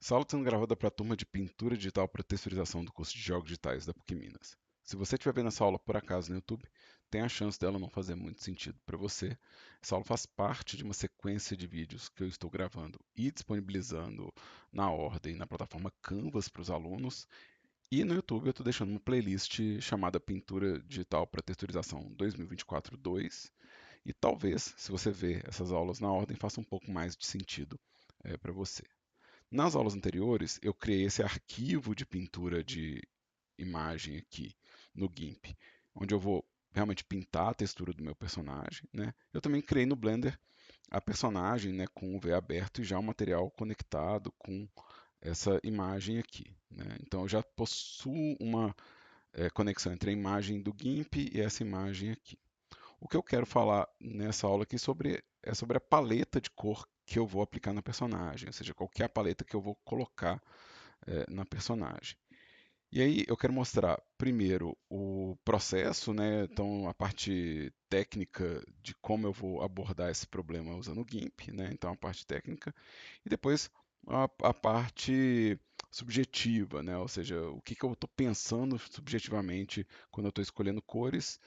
Essa aula está sendo gravada para a turma de Pintura Digital para Texturização do curso de Jogos Digitais da PUC Minas. Se você estiver vendo essa aula por acaso no YouTube, tem a chance dela não fazer muito sentido para você. Essa aula faz parte de uma sequência de vídeos que eu estou gravando e disponibilizando na ordem na plataforma Canvas para os alunos. E no YouTube eu estou deixando uma playlist chamada Pintura Digital para Texturização 2024-2. E talvez, se você ver essas aulas na ordem, faça um pouco mais de sentido para você. Nas aulas anteriores, eu criei esse arquivo de pintura de imagem aqui no GIMP, onde eu vou realmente pintar a textura do meu personagem, né? Eu também criei no Blender a personagem, né, com o V aberto e já o material conectado com essa imagem aqui, né? Então eu já possuo uma conexão entre a imagem do GIMP e essa imagem aqui. O que eu quero falar nessa aula aqui é sobre a paleta de cor que eu vou aplicar na personagem, ou seja, qual que é a paleta que eu vou colocar na personagem. E aí eu quero mostrar primeiro o processo, né? Então a parte técnica de como eu vou abordar esse problema usando o GIMP, né? Então a parte técnica e depois a parte subjetiva, né? Ou seja, o que, que eu estou pensando subjetivamente quando eu estou escolhendo cores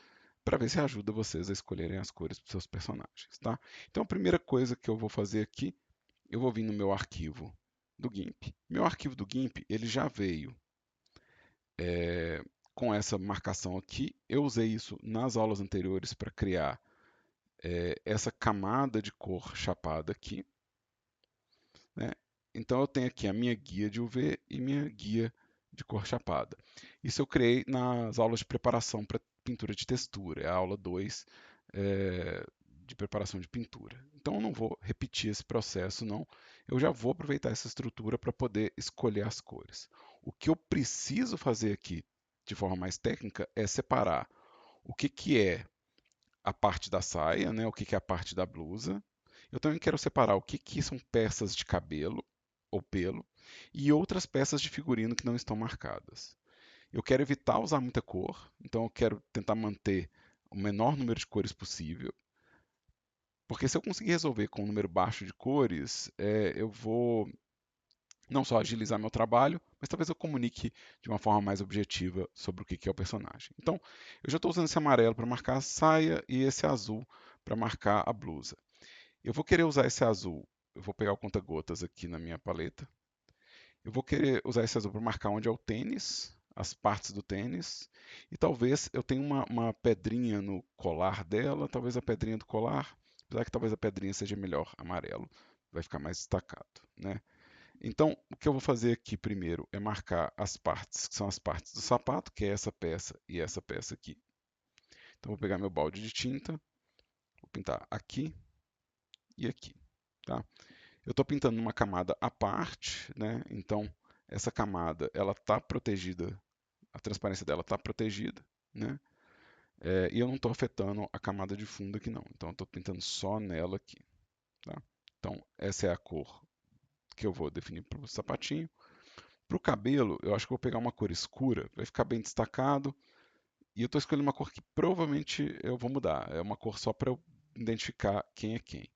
para ver se ajuda vocês a escolherem as cores dos seus personagens, tá? Então a primeira coisa que eu vou fazer aqui, eu vou vir no meu arquivo do GIMP. Meu arquivo do GIMP, ele já veio com essa marcação aqui. Eu usei isso nas aulas anteriores para criar essa camada de cor chapada aqui, né? Então eu tenho aqui a minha guia de UV e minha guia de cor chapada. Isso eu criei nas aulas de preparação para pintura de textura, é a aula 2 de preparação de pintura. Então eu não vou repetir esse processo, não. Eu já vou aproveitar essa estrutura para poder escolher as cores. O que eu preciso fazer aqui, de forma mais técnica, é separar o que, que é a parte da saia, né? O que, que é a parte da blusa. Eu também quero separar o que, que são peças de cabelo ou pelo e outras peças de figurino que não estão marcadas. Eu quero evitar usar muita cor, então eu quero tentar manter o menor número de cores possível, porque se eu conseguir resolver com um número baixo de cores, eu vou não só agilizar meu trabalho, mas talvez eu comunique de uma forma mais objetiva sobre o que é o personagem. Então, eu já estou usando esse amarelo para marcar a saia e esse azul para marcar a blusa. Eu vou querer usar esse azul, eu vou pegar o conta-gotas aqui na minha paleta. Eu vou querer usar esse azul para marcar onde é o tênis, as partes do tênis. E talvez eu tenha uma pedrinha no colar dela, talvez a pedrinha do colar, apesar que talvez a pedrinha seja melhor amarelo, vai ficar mais destacado, né? Então, o que eu vou fazer aqui primeiro é marcar as partes, que são as partes do sapato, que é essa peça e essa peça aqui. Então, vou pegar meu balde de tinta, vou pintar aqui e aqui, tá? Eu estou pintando numa camada à parte, né? Então, essa camada, ela está protegida, a transparência dela está protegida, né? E eu não estou afetando a camada de fundo aqui não. Então, eu estou pintando só nela aqui, tá? Então, essa é a cor que eu vou definir para o sapatinho. Para o cabelo, eu acho que vou pegar uma cor escura, vai ficar bem destacado. E eu estou escolhendo uma cor que provavelmente eu vou mudar. É uma cor só para eu identificar quem é quem.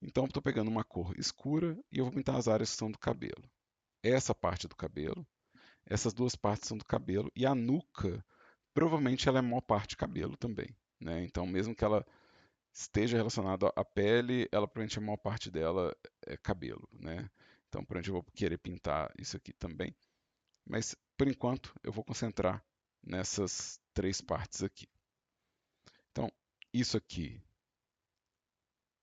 Então, estou pegando uma cor escura e eu vou pintar as áreas que são do cabelo. Essa parte do cabelo, essas duas partes são do cabelo, e a nuca, provavelmente ela é a maior parte cabelo também, né? Então, mesmo que ela esteja relacionada à pele, ela provavelmente a maior parte dela é cabelo, né? Então, provavelmente eu vou querer pintar isso aqui também. Mas, por enquanto, eu vou concentrar nessas três partes aqui. Então, isso aqui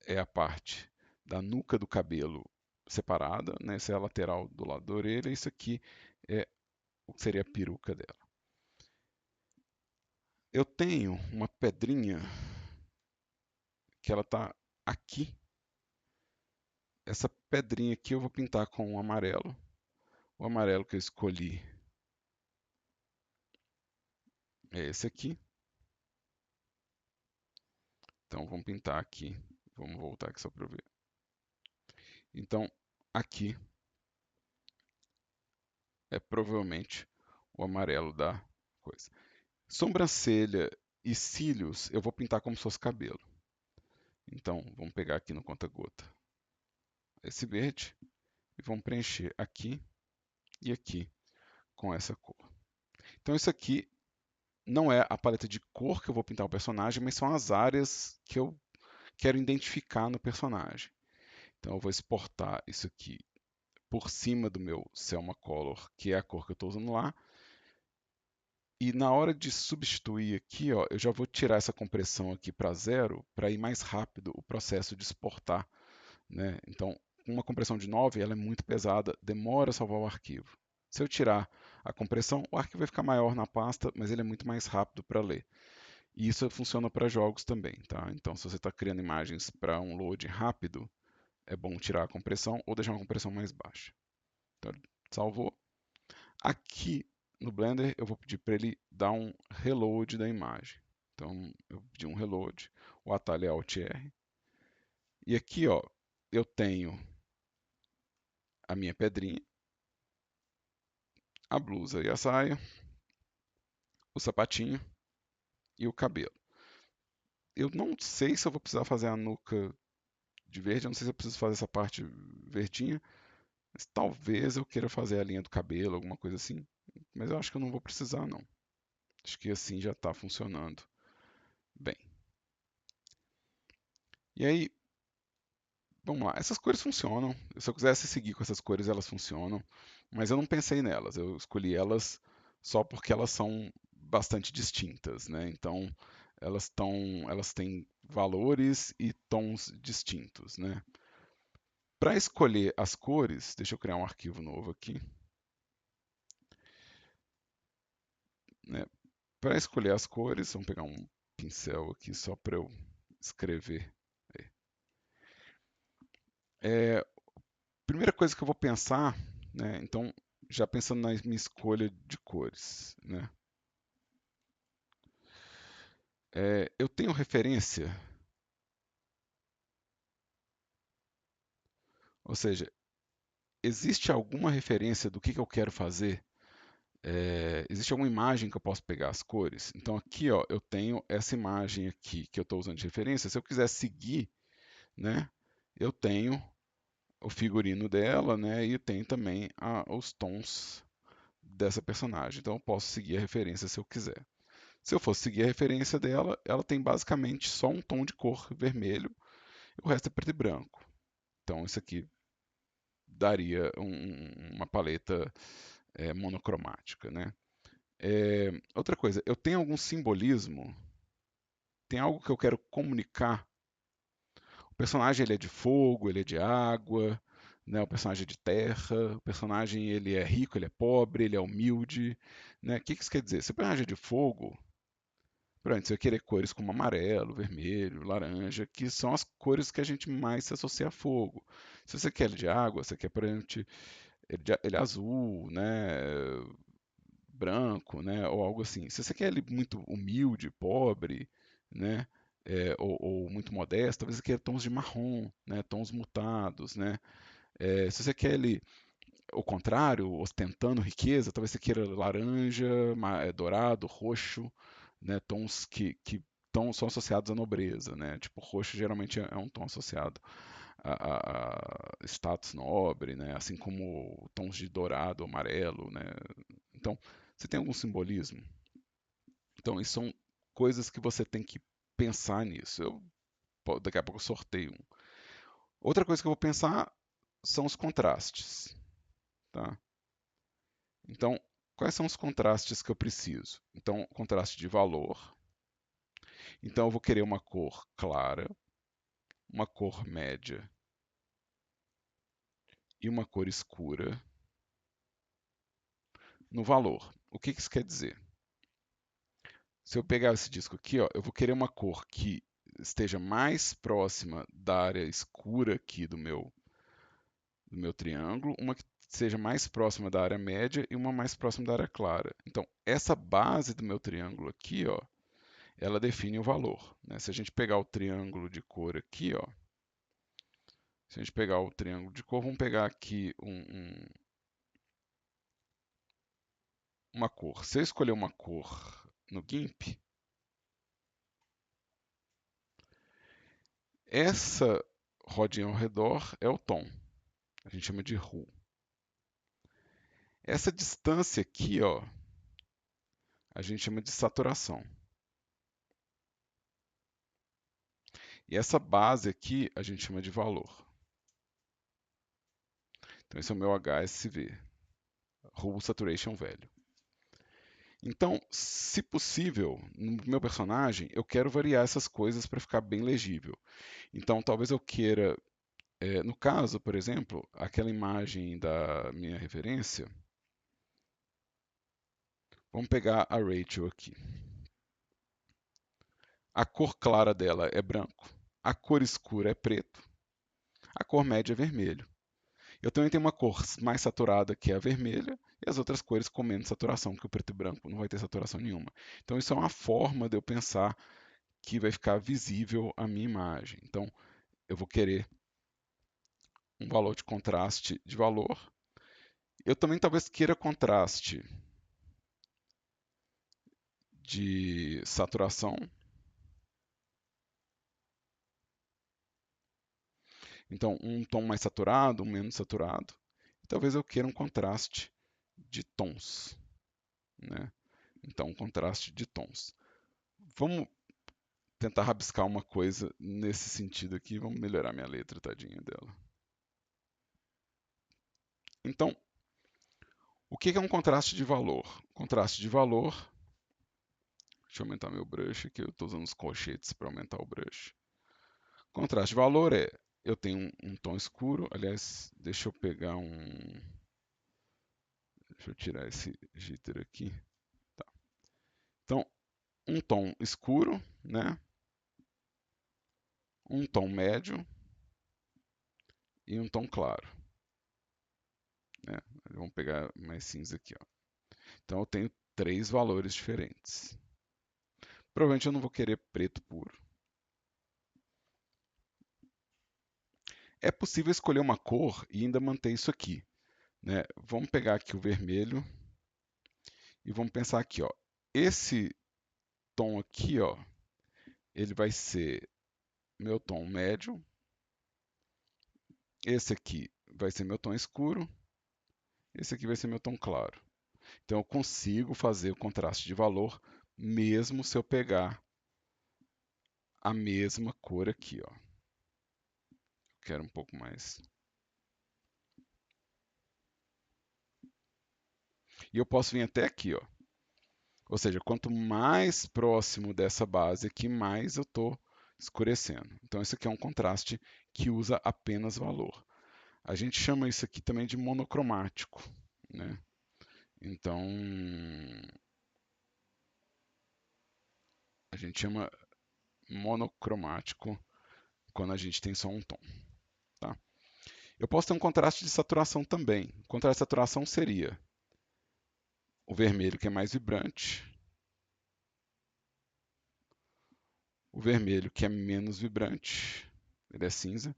é a parte da nuca do cabelo separada, né? Essa é a lateral do lado da orelha, isso aqui é o que seria a peruca dela. Eu tenho uma pedrinha que ela está aqui. Essa pedrinha aqui eu vou pintar com o amarelo. O amarelo que eu escolhi é esse aqui. Então vamos pintar aqui. Vamos voltar aqui só para eu ver. Então aqui é provavelmente o amarelo da coisa. Sobrancelha e cílios eu vou pintar como se fosse cabelo. Então vamos pegar aqui no conta-gota esse verde e vamos preencher aqui e aqui com essa cor. Então isso aqui não é a paleta de cor que eu vou pintar o personagem, mas são as áreas que eu quero identificar no personagem. Então eu vou exportar isso aqui por cima do meu Selma Color, que é a cor que eu estou usando lá. E na hora de substituir aqui, ó, eu já vou tirar essa compressão aqui para zero, para ir mais rápido o processo de exportar, né? Então, uma compressão de 9, ela é muito pesada, demora a salvar o arquivo. Se eu tirar a compressão, o arquivo vai ficar maior na pasta, mas ele é muito mais rápido para ler. E isso funciona para jogos também, tá? Então, se você está criando imagens para um load rápido, é bom tirar a compressão ou deixar uma compressão mais baixa. Então, salvou. Aqui no Blender, eu vou pedir para ele dar um reload da imagem. Então, eu vou pedir um reload, o atalho é Alt R. E aqui, ó, eu tenho a minha pedrinha, a blusa e a saia, o sapatinho e o cabelo. Eu não sei se eu vou precisar fazer a nuca de verde, eu não sei se eu preciso fazer essa parte verdinha, mas talvez eu queira fazer a linha do cabelo, alguma coisa assim. Mas eu acho que eu não vou precisar, não. Acho que assim já está funcionando bem. E aí, vamos lá. Essas cores funcionam. Se eu quisesse seguir com essas cores, elas funcionam. Mas eu não pensei nelas. Eu escolhi elas só porque elas são bastante distintas, né? Então, elas têm valores e tons distintos, né? Para escolher as cores, deixa eu criar um arquivo novo aqui, né? Para escolher as cores, vamos pegar um pincel aqui só para eu escrever. É, primeira coisa que eu vou pensar, né? Então, já pensando na minha escolha de cores, né? Eu tenho referência, ou seja, existe alguma referência do que eu quero fazer? Existe alguma imagem que eu posso pegar as cores? Então aqui, ó, eu tenho essa imagem aqui que eu estou usando de referência. Se eu quiser seguir, né, eu tenho o figurino dela, né, e tem também os tons dessa personagem. Então eu posso seguir a referência se eu quiser. Se eu fosse seguir a referência dela, ela tem basicamente só um tom de cor vermelho, e o resto é preto e branco. Então isso aqui daria uma paleta monocromática, né? Outra coisa, eu tenho algum simbolismo, tem algo que eu quero comunicar. O personagem ele é de fogo, ele é de água, né? O personagem é de terra, o personagem ele é rico, ele é pobre, ele é humilde, né? O que isso quer dizer? Se o personagem é de fogo, pronto, você vai querer cores como amarelo, vermelho, laranja, que são as cores que a gente mais se associa a fogo. Se você quer ele de água, você quer, por exemplo, ele é azul, né? Branco, né? Ou algo assim. Se você quer ele muito humilde, pobre, né? Ou muito modesto, talvez você queira tons de marrom, né? Tons mutados, né? Se você quer ele o contrário, ostentando riqueza, talvez você queira laranja, dourado, roxo, né? Tons que são associados à nobreza, né? Tipo, roxo geralmente é um tom associado a status nobre, né? Assim como tons de dourado, amarelo, né? Então, você tem algum simbolismo? Então, isso são coisas que você tem que pensar nisso. Daqui a pouco eu sorteio um. Outra coisa que eu vou pensar são os contrastes, tá? Então, quais são os contrastes que eu preciso? Então, contraste de valor. Então, eu vou querer uma cor clara, uma cor média e uma cor escura no valor. O que isso quer dizer? Se eu pegar esse disco aqui, ó, eu vou querer uma cor que esteja mais próxima da área escura aqui do meu triângulo, uma que seja mais próxima da área média e uma mais próxima da área clara. Então, essa base do meu triângulo aqui, ó, ela define o valor, né? Se a gente pegar o triângulo de cor aqui, ó, se a gente pegar o triângulo de cor, vamos pegar aqui uma cor. Se eu escolher uma cor no GIMP, essa rodinha ao redor é o tom. A gente chama de hue. Essa distância aqui, ó, a gente chama de saturação. E essa base aqui a gente chama de valor. Então esse é o meu HSV, Hole Saturation Value. Então, se possível, no meu personagem, eu quero variar essas coisas para ficar bem legível. Então, talvez eu queira, no caso, por exemplo, aquela imagem da minha referência, vamos pegar a Rachel aqui. A cor clara dela é branco, a cor escura é preto, a cor média é vermelho. Eu também tenho uma cor mais saturada que é a vermelha e as outras cores com menos saturação, que o preto e branco não vai ter saturação nenhuma. Então isso é uma forma de eu pensar que vai ficar visível a minha imagem. Então eu vou querer um valor de contraste de valor. Eu também talvez queira contraste de saturação. Então um tom mais saturado, um menos saturado. E talvez eu queira um contraste de tons, né? Então um contraste de tons. Vamos tentar rabiscar uma coisa nesse sentido aqui. Vamos melhorar minha letra, tadinha dela. Então, o que é um contraste de valor? Contraste de valor. Deixa eu aumentar meu brush aqui. Eu estou usando os colchetes para aumentar o brush. Contraste de valor é: eu tenho um tom escuro. Aliás, deixa eu pegar um. Deixa eu tirar esse jitter aqui. Tá. Então, um tom escuro, né? Um tom médio e um tom claro. Né? Vamos pegar mais cinza aqui, ó. Então eu tenho três valores diferentes. Provavelmente eu não vou querer preto puro. É possível escolher uma cor e ainda manter isso aqui, né? Vamos pegar aqui o vermelho e vamos pensar aqui, ó. Esse tom aqui, ó, ele vai ser meu tom médio. Esse aqui vai ser meu tom escuro. Esse aqui vai ser meu tom claro. Então eu consigo fazer o contraste de valor mesmo se eu pegar a mesma cor aqui, ó. Quero um pouco mais. E eu posso vir até aqui, ó. Ou seja, quanto mais próximo dessa base aqui, mais eu estou escurecendo. Então, esse aqui é um contraste que usa apenas valor. A gente chama isso aqui também de monocromático, né? Então, a gente chama monocromático quando a gente tem só um tom, tá? Eu posso ter um contraste de saturação também. O contraste de saturação seria o vermelho, que é mais vibrante, o vermelho, que é menos vibrante, ele é cinza,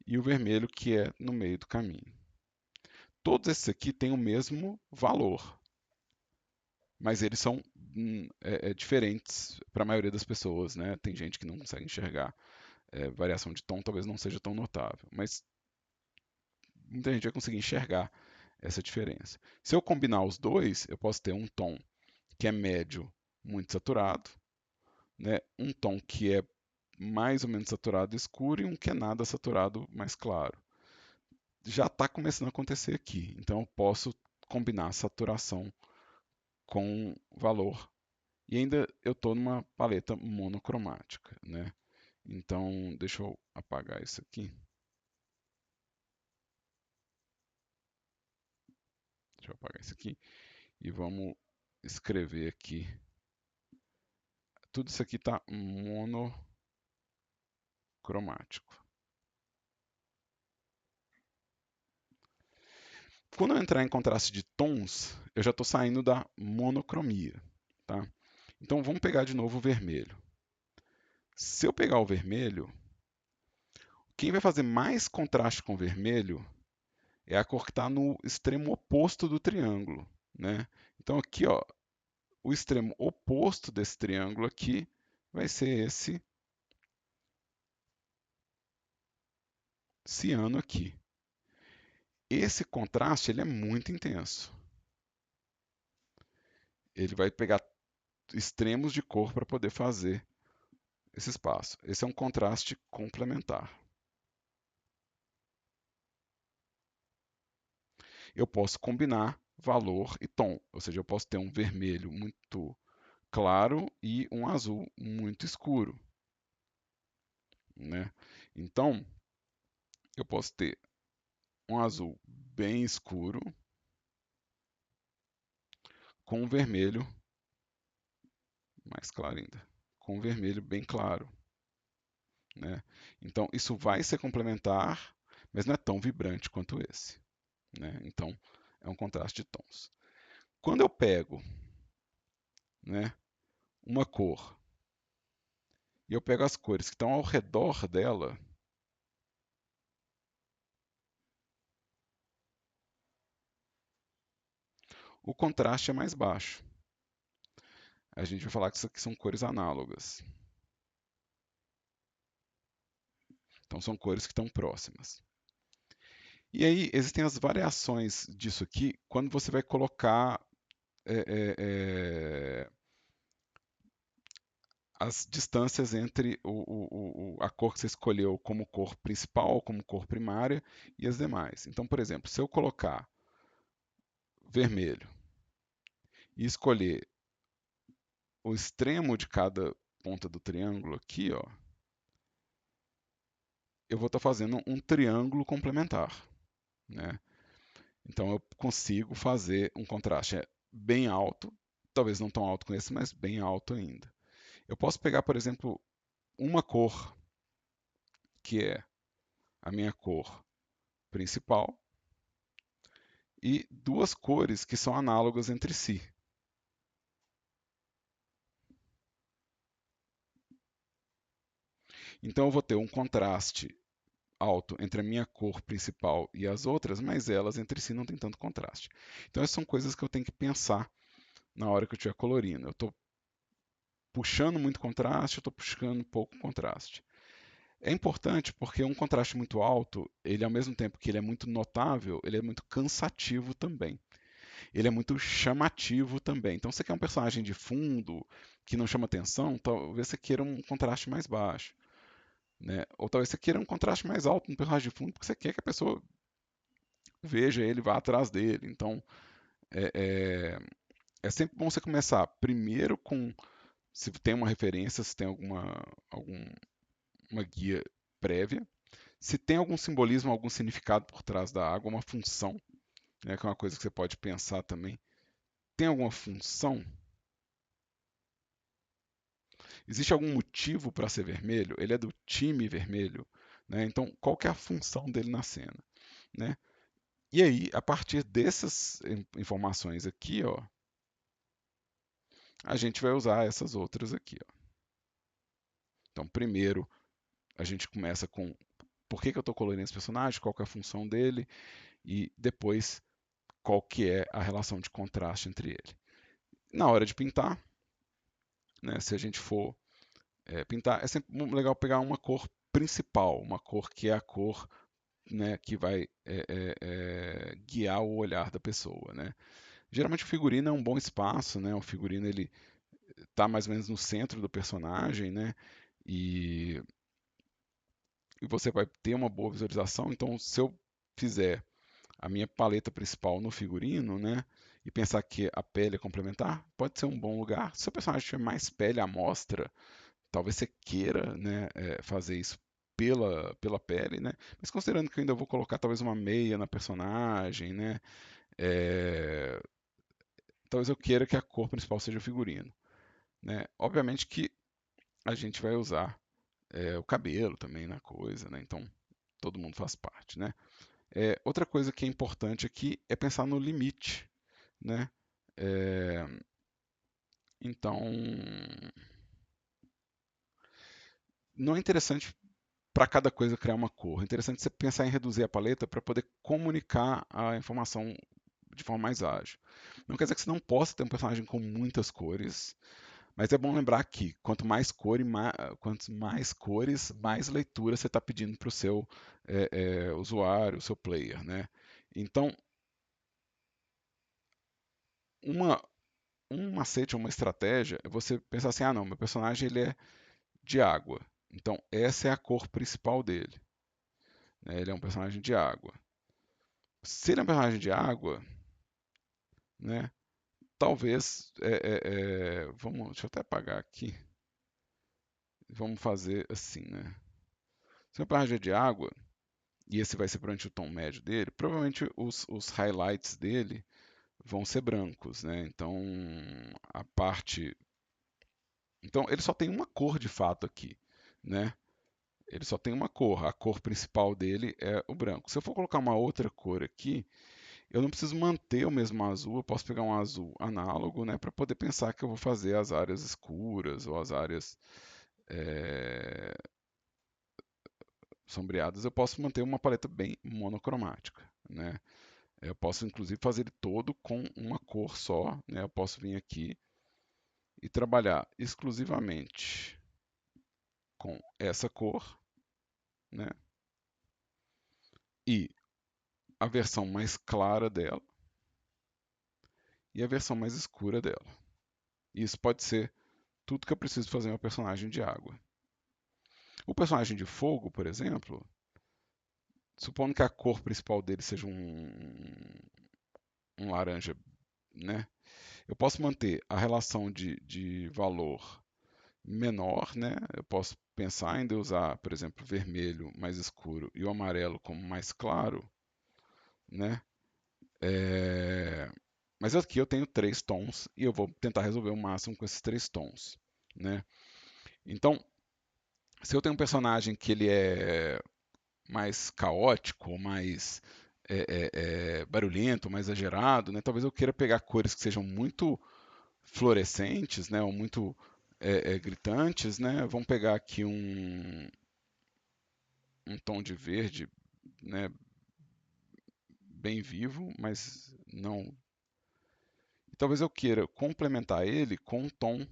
e o vermelho, que é no meio do caminho. Todos esses aqui têm o mesmo valor, mas eles são diferentes para a maioria das pessoas, né? Tem gente que não consegue enxergar. Variação de tom talvez não seja tão notável, mas muita gente vai conseguir enxergar essa diferença. Se eu combinar os dois, eu posso ter um tom que é médio, muito saturado, né? Um tom que é mais ou menos saturado escuro e um que é nada saturado mais claro. Já está começando a acontecer aqui, então eu posso combinar saturação com valor. E ainda eu estou numa paleta monocromática, né? Então, deixa eu apagar isso aqui. Deixa eu apagar isso aqui. E vamos escrever aqui. Tudo isso aqui está monocromático. Quando eu entrar em contraste de tons, eu já estou saindo da monocromia, tá? Então, vamos pegar de novo o vermelho. Se eu pegar o vermelho, quem vai fazer mais contraste com o vermelho é a cor que está no extremo oposto do triângulo, né? Então aqui, ó, o extremo oposto desse triângulo aqui vai ser esse ciano aqui. Esse contraste ele é muito intenso, Ele vai pegar extremos de cor para poder fazer esse espaço. Esse é um contraste complementar. Eu posso combinar valor e tom, ou seja, eu posso ter um vermelho muito claro e um azul muito escuro, né? Então, eu posso ter um azul bem escuro com um vermelho mais claro ainda, com um vermelho bem claro, né? Então, isso vai ser complementar, mas não é tão vibrante quanto esse, né? Então, é um contraste de tons. Quando eu pego, né, uma cor e eu pego as cores que estão ao redor dela, o contraste é mais baixo. A gente vai falar que isso aqui são cores análogas. Então, são cores que estão próximas. E aí, existem as variações disso aqui quando você vai colocar é, é, é, as distâncias entre a cor que você escolheu como cor principal, como cor primária e as demais. Então, por exemplo, se eu colocar vermelho e escolher o extremo de cada ponta do triângulo aqui, ó, eu vou estar fazendo um triângulo complementar, né? Então eu consigo fazer um contraste bem alto, talvez não tão alto com esse, mas bem alto ainda. Eu posso pegar, por exemplo, uma cor que é a minha cor principal e duas cores que são análogas entre si. Então eu vou ter um contraste alto entre a minha cor principal e as outras, mas elas entre si não têm tanto contraste. Então essas são coisas que eu tenho que pensar na hora que eu estiver colorindo. Eu estou puxando muito contraste, eu estou puxando pouco contraste. É importante porque um contraste muito alto, ele ao mesmo tempo que ele é muito notável, ele é muito cansativo também. Ele é muito chamativo também. Então, se você quer um personagem de fundo que não chama atenção, talvez você queira um contraste mais baixo, né? Ou talvez você queira um contraste mais alto no personagem de fundo, porque você quer que a pessoa veja ele, vá atrás dele. Então, é, é, é sempre bom você começar primeiro com se tem uma referência, se tem uma guia prévia, se tem algum simbolismo, algum significado por trás da água, uma função, né, que é uma coisa que você pode pensar também. Tem alguma função? Existe algum motivo para ser vermelho? Ele é do time vermelho, né? Então, qual que é a função dele na cena, né? E aí, a partir dessas informações aqui, ó, a gente vai usar essas outras aqui, ó. Então, primeiro, a gente começa com por que eu estou colorindo esse personagem, qual que é a função dele, e depois qual que é a relação de contraste entre ele. Na hora de pintar, né, se a gente for pintar, é sempre legal pegar uma cor principal, uma cor que é a cor, né, que vai guiar o olhar da pessoa, né? Geralmente o figurino é um bom espaço, né? O figurino ele está mais ou menos no centro do personagem, né? E, e você vai ter uma boa visualização. Então, se eu fizer a minha paleta principal no figurino, né? E pensar que a pele é complementar, pode ser um bom lugar. Se o personagem tiver mais pele à mostra, talvez você queira, né, fazer isso pela pele, né? Mas considerando que eu ainda vou colocar talvez uma meia na personagem, né? É, talvez eu queira que a cor principal seja o figurino, né? Obviamente que a gente vai usar o cabelo também na coisa, né? Então todo mundo faz parte, né? Outra coisa que é importante aqui é pensar no limite, né? É, então não é interessante para cada coisa criar uma cor. É interessante você pensar em reduzir a paleta para poder comunicar a informação de forma mais ágil. Não quer dizer que você não possa ter um personagem com muitas cores, mas é bom lembrar que quanto mais cores, mais leitura você está pedindo para o seu usuário, o seu player, né? Então, uma um macete, uma estratégia é você pensar assim, ah não, meu personagem ele é de água. Então essa é a cor principal dele, né? Ele é um personagem de água. Se ele é um personagem de água, né? Talvez, vamos, deixa eu até apagar aqui. Vamos fazer assim, né? Se o personagem é de água, e esse vai ser provavelmente o tom médio dele, provavelmente os highlights dele vão ser brancos, né? Então a parte, então ele só tem uma cor de fato aqui, né? Ele só tem uma cor. A cor principal dele é o branco. Se eu for colocar uma outra cor aqui, eu não preciso manter o mesmo azul. Eu posso pegar um azul análogo, né, para poder pensar que eu vou fazer as áreas escuras ou as áreas é, sombreadas. Eu posso manter uma paleta bem monocromática, né? Eu posso inclusive fazer ele todo com uma cor só, né? Eu posso vir aqui e trabalhar exclusivamente com essa cor, né? E a versão mais clara dela e a versão mais escura dela. E isso pode ser tudo que eu preciso fazer em um personagem de água. O personagem de fogo, por exemplo, supondo que a cor principal dele seja um laranja, né? Eu posso manter a relação de valor menor, né? Eu posso pensar em usar, por exemplo, o vermelho mais escuro e o amarelo como mais claro, né? É, mas aqui eu tenho três tons e eu vou tentar resolver o máximo com esses três tons, né? Então, se eu tenho um personagem que ele é mais caótico, mais barulhento, mais exagerado, né? Talvez eu queira pegar cores que sejam muito fluorescentes, né? Ou muito gritantes, né? Vamos pegar aqui um tom de verde, né? Bem vivo, mas não. E talvez eu queira complementar ele com um tom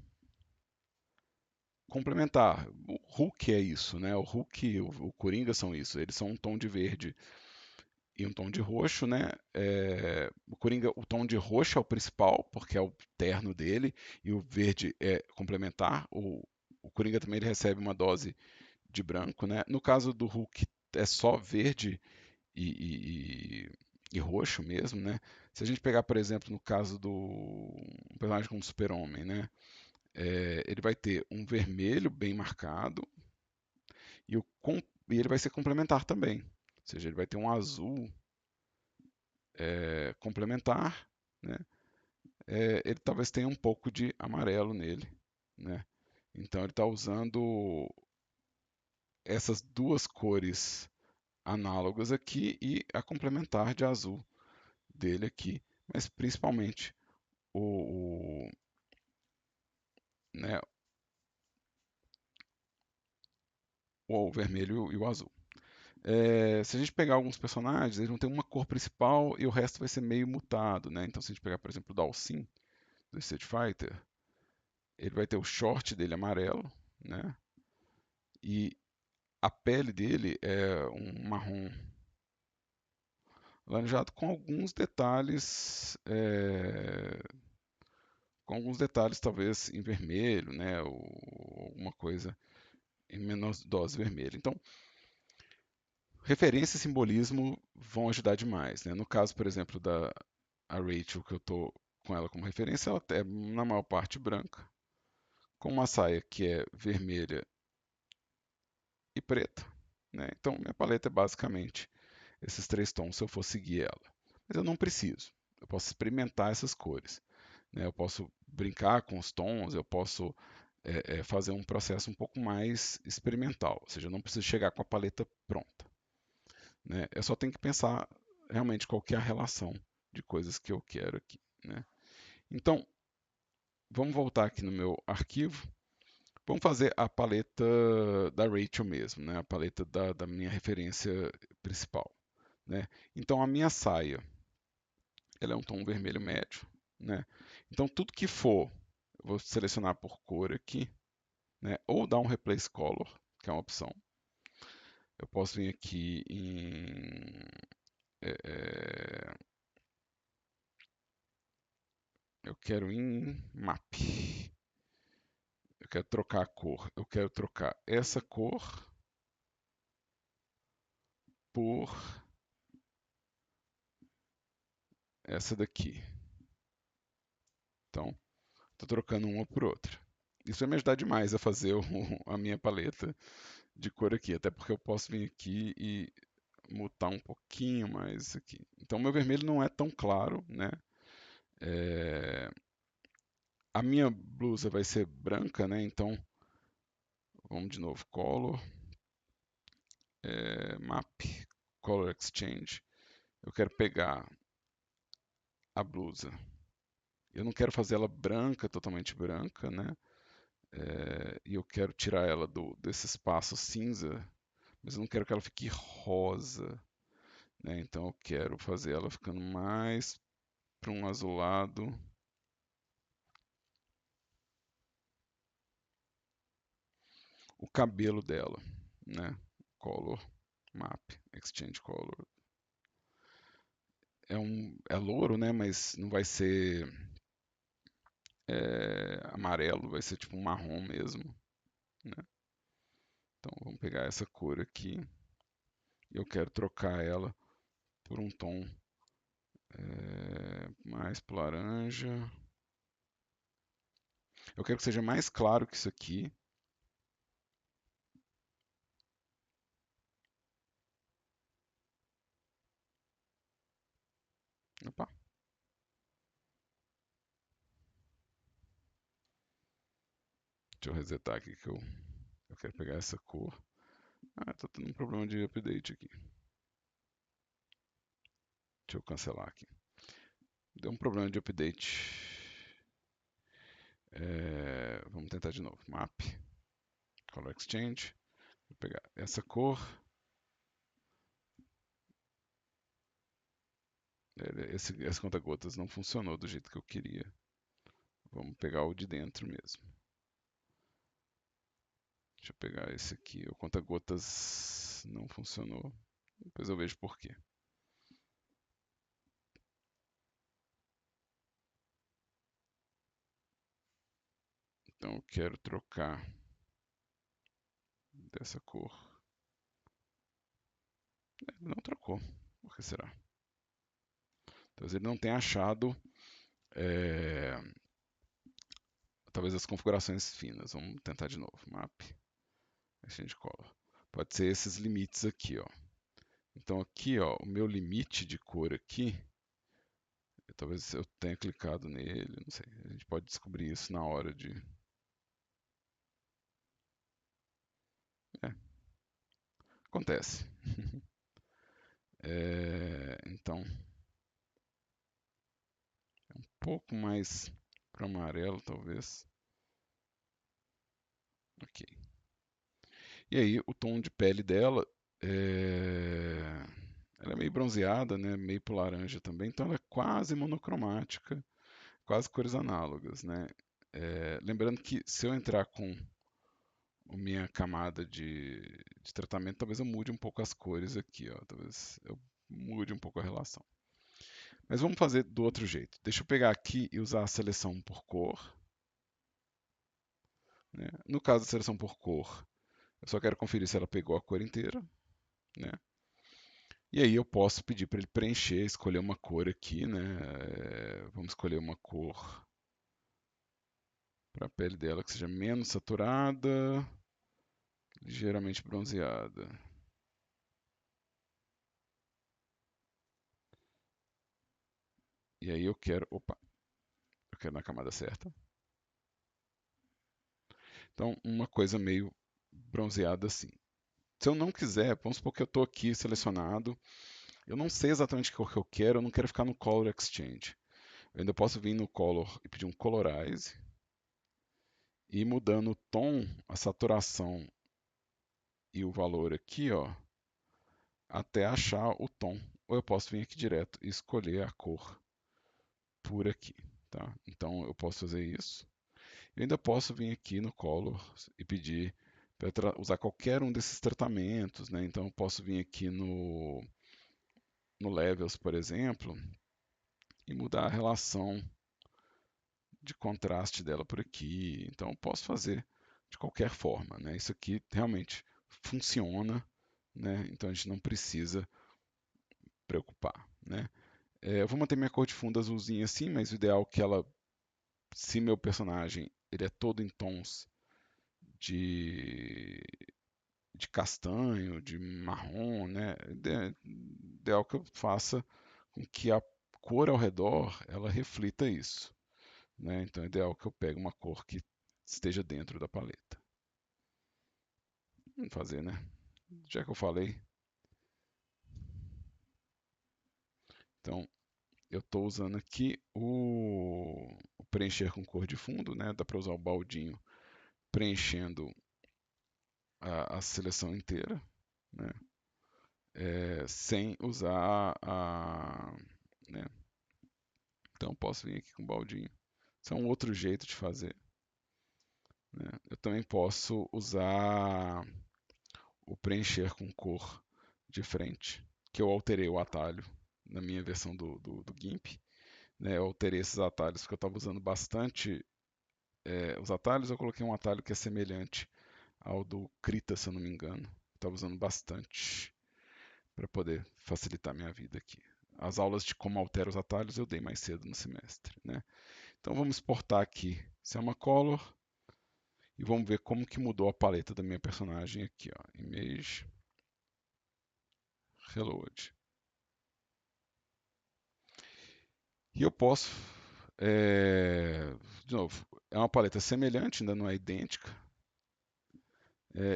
complementar. O Hulk é isso, né? O Hulk e o Coringa são isso. Eles são um tom de verde e um tom de roxo, né? O Coringa, o tom de roxo é o principal, porque é o terno dele, e o verde é complementar. O Coringa também ele recebe uma dose de branco, né? No caso do Hulk é só verde e roxo mesmo, né? Se a gente pegar, por exemplo, no caso do um personagem como Super-Homem, né? Ele vai ter um vermelho bem marcado e, e ele vai ser complementar também. Ou seja, ele vai ter um azul complementar, né? Ele talvez tenha um pouco de amarelo nele, né? Então ele está usando essas duas cores análogas aqui e a complementar de azul dele aqui, mas principalmente o, né, o vermelho e o azul. Se a gente pegar alguns personagens, eles vão ter uma cor principal e o resto vai ser meio mutado, né? Então, se a gente pegar, por exemplo, o Dalsin, do Street Fighter, ele vai ter o short dele amarelo, né? E a pele dele é um marrom laranjado com alguns detalhes talvez em vermelho, né? Ou alguma coisa em menor dose vermelha. Então, referência e simbolismo vão ajudar demais, né? No caso, por exemplo, da a Rachel, que eu estou com ela como referência, ela é na maior parte branca, com uma saia que é vermelha e preta, né? Então, minha paleta é basicamente esses três tons, se eu for seguir ela. Mas eu não preciso. Eu posso experimentar essas cores, né? Eu posso brincar com os tons, eu posso fazer um processo um pouco mais experimental, ou seja, eu não preciso chegar com a paleta pronta, né? Eu só tenho que pensar realmente qual que é a relação de coisas que eu quero aqui, né? Então, vamos voltar aqui no meu arquivo. Vamos fazer a paleta da Rachel mesmo, né? A paleta da minha referência principal, né? Então, a minha saia, ela é um tom vermelho médio, né? Então, tudo que for, eu vou selecionar por cor aqui, né? Ou dar um Replace Color, que é uma opção. Eu posso vir aqui em Eu quero em map. Eu quero trocar a cor. Eu quero trocar essa cor por essa daqui. Então, estou trocando uma por outra. Isso vai me ajudar demais a fazer a minha paleta de cor aqui, até porque eu posso vir aqui e mutar um pouquinho mais isso aqui. Então, meu vermelho não é tão claro, né? É, a minha blusa vai ser branca, né? Então, vamos de novo, color, map, color exchange. Eu quero pegar a blusa. Eu não quero fazer ela branca, totalmente branca, né? E eu quero tirar ela desse espaço cinza, mas eu não quero que ela fique rosa, né? Então eu quero fazer ela ficando mais para um azulado. O cabelo dela, né? Color, map, exchange color. É louro, né? Mas não vai ser amarelo, vai ser tipo um marrom mesmo, né? Então vamos pegar essa cor aqui. Eu quero trocar ela por um tom mais pro laranja. Eu quero que seja mais claro que isso aqui. Opa, deixa eu resetar aqui que eu quero pegar essa cor. Ah, tô tendo um problema de update aqui. Deixa eu cancelar aqui. Deu um problema de update. Vamos tentar de novo. Map, Color Exchange. Vou pegar essa cor. Esse conta-gotas não funcionou do jeito que eu queria. Vamos pegar o de dentro mesmo. Deixa eu pegar esse aqui. O conta-gotas não funcionou. Depois eu vejo por quê. Então eu quero trocar dessa cor. Não trocou. Por que será? Talvez ele não tenha achado é, talvez as configurações finas. Vamos tentar de novo. Map, Exchange Color. Pode ser esses limites aqui, ó. Então aqui, ó, o meu limite de cor aqui, talvez eu tenha clicado nele, não sei. A gente pode descobrir isso na hora de. É, acontece. Então, um pouco mais para amarelo, talvez. Ok. E aí, o tom de pele dela, ela é meio bronzeada, né? Meio pro laranja também, então ela é quase monocromática, quase cores análogas, né? Lembrando que se eu entrar com a minha camada de tratamento, talvez eu mude um pouco as cores aqui, ó. Talvez eu mude um pouco a relação. Mas vamos fazer do outro jeito. Deixa eu pegar aqui e usar a seleção por cor, né? No caso da seleção por cor, eu só quero conferir se ela pegou a cor inteira, né? E aí eu posso pedir para ele preencher, escolher uma cor aqui, né? Vamos escolher uma cor para a pele dela que seja menos saturada, ligeiramente bronzeada. E aí eu quero na camada certa. Então, uma coisa meio bronzeada assim. Se eu não quiser, vamos supor que eu estou aqui selecionado, eu não sei exatamente o que eu quero, eu não quero ficar no Color Exchange. Eu ainda posso vir no Color e pedir um Colorize e ir mudando o tom, a saturação e o valor aqui, ó, até achar o tom. Ou eu posso vir aqui direto e escolher a cor por aqui, tá? Então eu posso fazer isso. Eu ainda posso vir aqui no Color e pedir para usar qualquer um desses tratamentos, né? Então eu posso vir aqui no Levels, por exemplo, e mudar a relação de contraste dela por aqui. Então eu posso fazer de qualquer forma, né? Isso aqui realmente funciona, né? Então a gente não precisa preocupar, né? Eu vou manter minha cor de fundo azulzinha assim, mas o ideal é que ela, se meu personagem ele é todo em tons de, de castanho, de marrom, né? Ideal que eu faça com que a cor ao redor ela reflita isso, né? Então é ideal que eu pegue uma cor que esteja dentro da paleta. Vamos fazer, né? Já que eu falei, então eu estou usando aqui o preencher com cor de fundo, né? Dá para usar o baldinho preenchendo a seleção inteira, né? Sem usar né? Então eu posso vir aqui com o baldinho. Isso é um outro jeito de fazer, né? Eu também posso usar o preencher com cor de frente, que eu alterei o atalho na minha versão do GIMP, né? Eu alterei esses atalhos porque eu estava usando bastante os atalhos. Eu coloquei um atalho que é semelhante ao do Krita, se eu não me engano. Estava usando bastante para poder facilitar minha vida aqui. As aulas de como altera os atalhos eu dei mais cedo no semestre, né? Então vamos exportar aqui Selma Color e vamos ver como que mudou a paleta da minha personagem aqui, ó. Image, Reload. E eu posso, de novo, é uma paleta semelhante, ainda não é idêntica.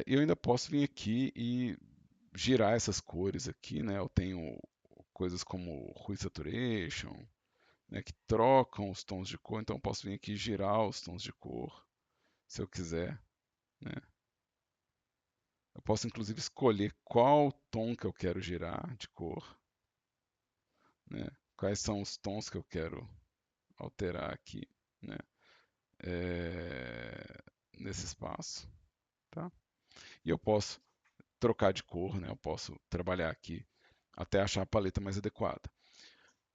E eu ainda posso vir aqui e girar essas cores aqui, né? Eu tenho coisas como Hue Saturation, né, que trocam os tons de cor, então eu posso vir aqui e girar os tons de cor, se eu quiser, né? Eu posso inclusive escolher qual tom que eu quero girar de cor, né? Quais são os tons que eu quero alterar aqui, né? Nesse espaço, tá? E eu posso trocar de cor, né? Eu posso trabalhar aqui até achar a paleta mais adequada.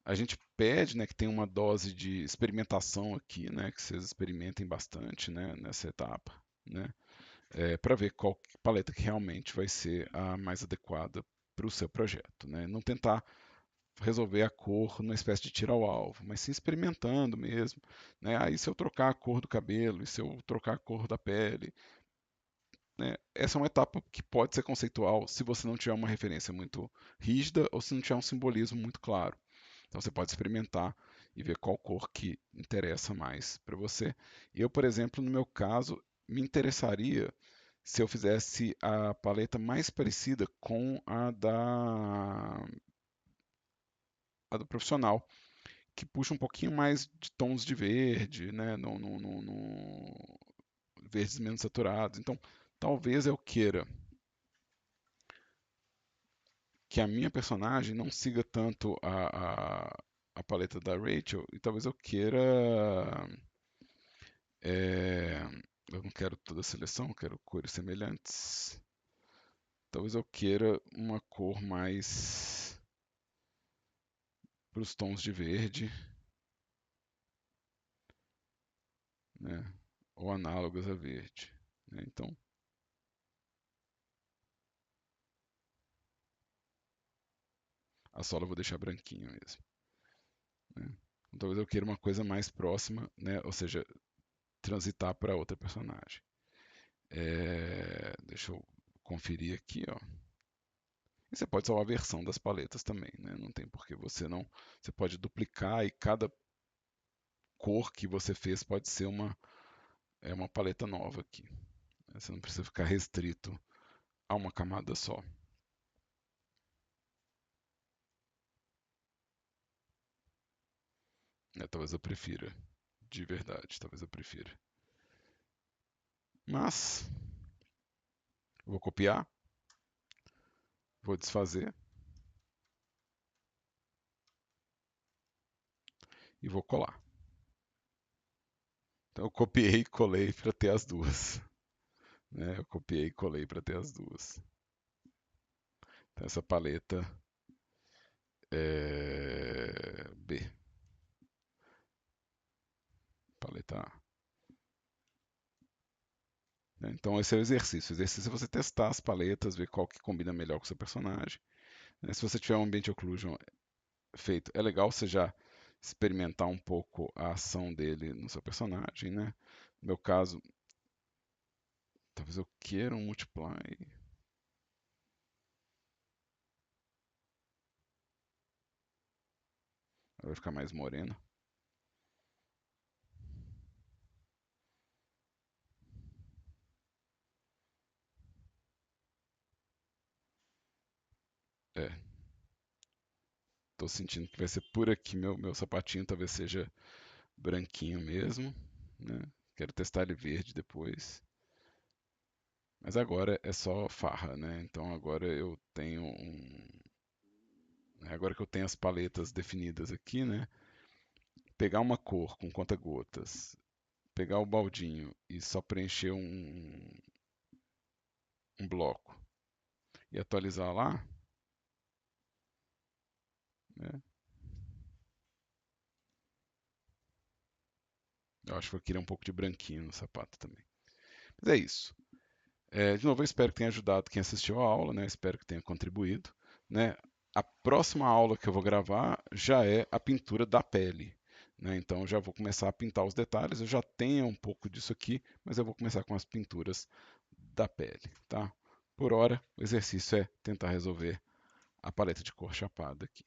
A gente pede, né, que tenha uma dose de experimentação aqui, né, que vocês experimentem bastante, né, nessa etapa, né, para ver qual paleta que realmente vai ser a mais adequada para o seu projeto, né? Não tentar resolver a cor numa espécie de tiro ao alvo, mas sim experimentando mesmo, né? Aí se eu trocar a cor do cabelo, e se eu trocar a cor da pele, né? Essa é uma etapa que pode ser conceitual se você não tiver uma referência muito rígida ou se não tiver um simbolismo muito claro. Então você pode experimentar e ver qual cor que interessa mais para você. Eu, por exemplo, no meu caso, me interessaria se eu fizesse a paleta mais parecida com a do profissional, que puxa um pouquinho mais de tons de verde, né, no verdes menos saturados. Então, talvez eu queira que a minha personagem não siga tanto a paleta da Rachel, e talvez eu queira. é, eu não quero toda a seleção, eu quero cores semelhantes. Talvez eu queira uma cor mais para os tons de verde, né? Ou análogas a verde, né? Então, a sola eu vou deixar branquinho mesmo, né? Então, talvez eu queira uma coisa mais próxima, né? Ou seja, transitar para outra personagem. Deixa eu conferir aqui, ó. E você pode salvar a versão das paletas também, né? Não tem por que você não. Você pode duplicar e cada cor que você fez pode ser uma paleta nova aqui, né? Você não precisa ficar restrito a uma camada só, né? Talvez eu prefira, de verdade, talvez eu prefira. Mas, eu vou copiar, vou desfazer e vou colar. Então eu copiei e colei para ter as duas, né? Eu copiei e colei para ter as duas. Então essa paleta é B. Paleta tá? Né? Então esse é o exercício. O exercício é você testar as paletas, ver qual que combina melhor com o seu personagem. Né? Se você tiver um ambiente occlusion feito, é legal você já experimentar um pouco a ação dele no seu personagem, né? No meu caso, talvez eu queira um multiply. Vai ficar mais moreno. É, tô sentindo que vai ser por aqui. Meu sapatinho talvez seja branquinho mesmo, né? Quero testar ele verde depois. Mas agora é só farra, né? Então agora eu tenho agora que eu tenho as paletas definidas aqui, né? Pegar uma cor com conta-gotas, pegar o baldinho e só preencher um bloco e atualizar lá, né? Eu acho que eu queria um pouco de branquinho no sapato também. Mas é isso. De novo, eu espero que tenha ajudado quem assistiu a aula, né? Espero que tenha contribuído, né? A próxima aula que eu vou gravar já é a pintura da pele, né? Então eu já vou começar a pintar os detalhes. Eu já tenho um pouco disso aqui, mas eu vou começar com as pinturas da pele, tá? Por hora, o exercício é tentar resolver a paleta de cor chapada aqui.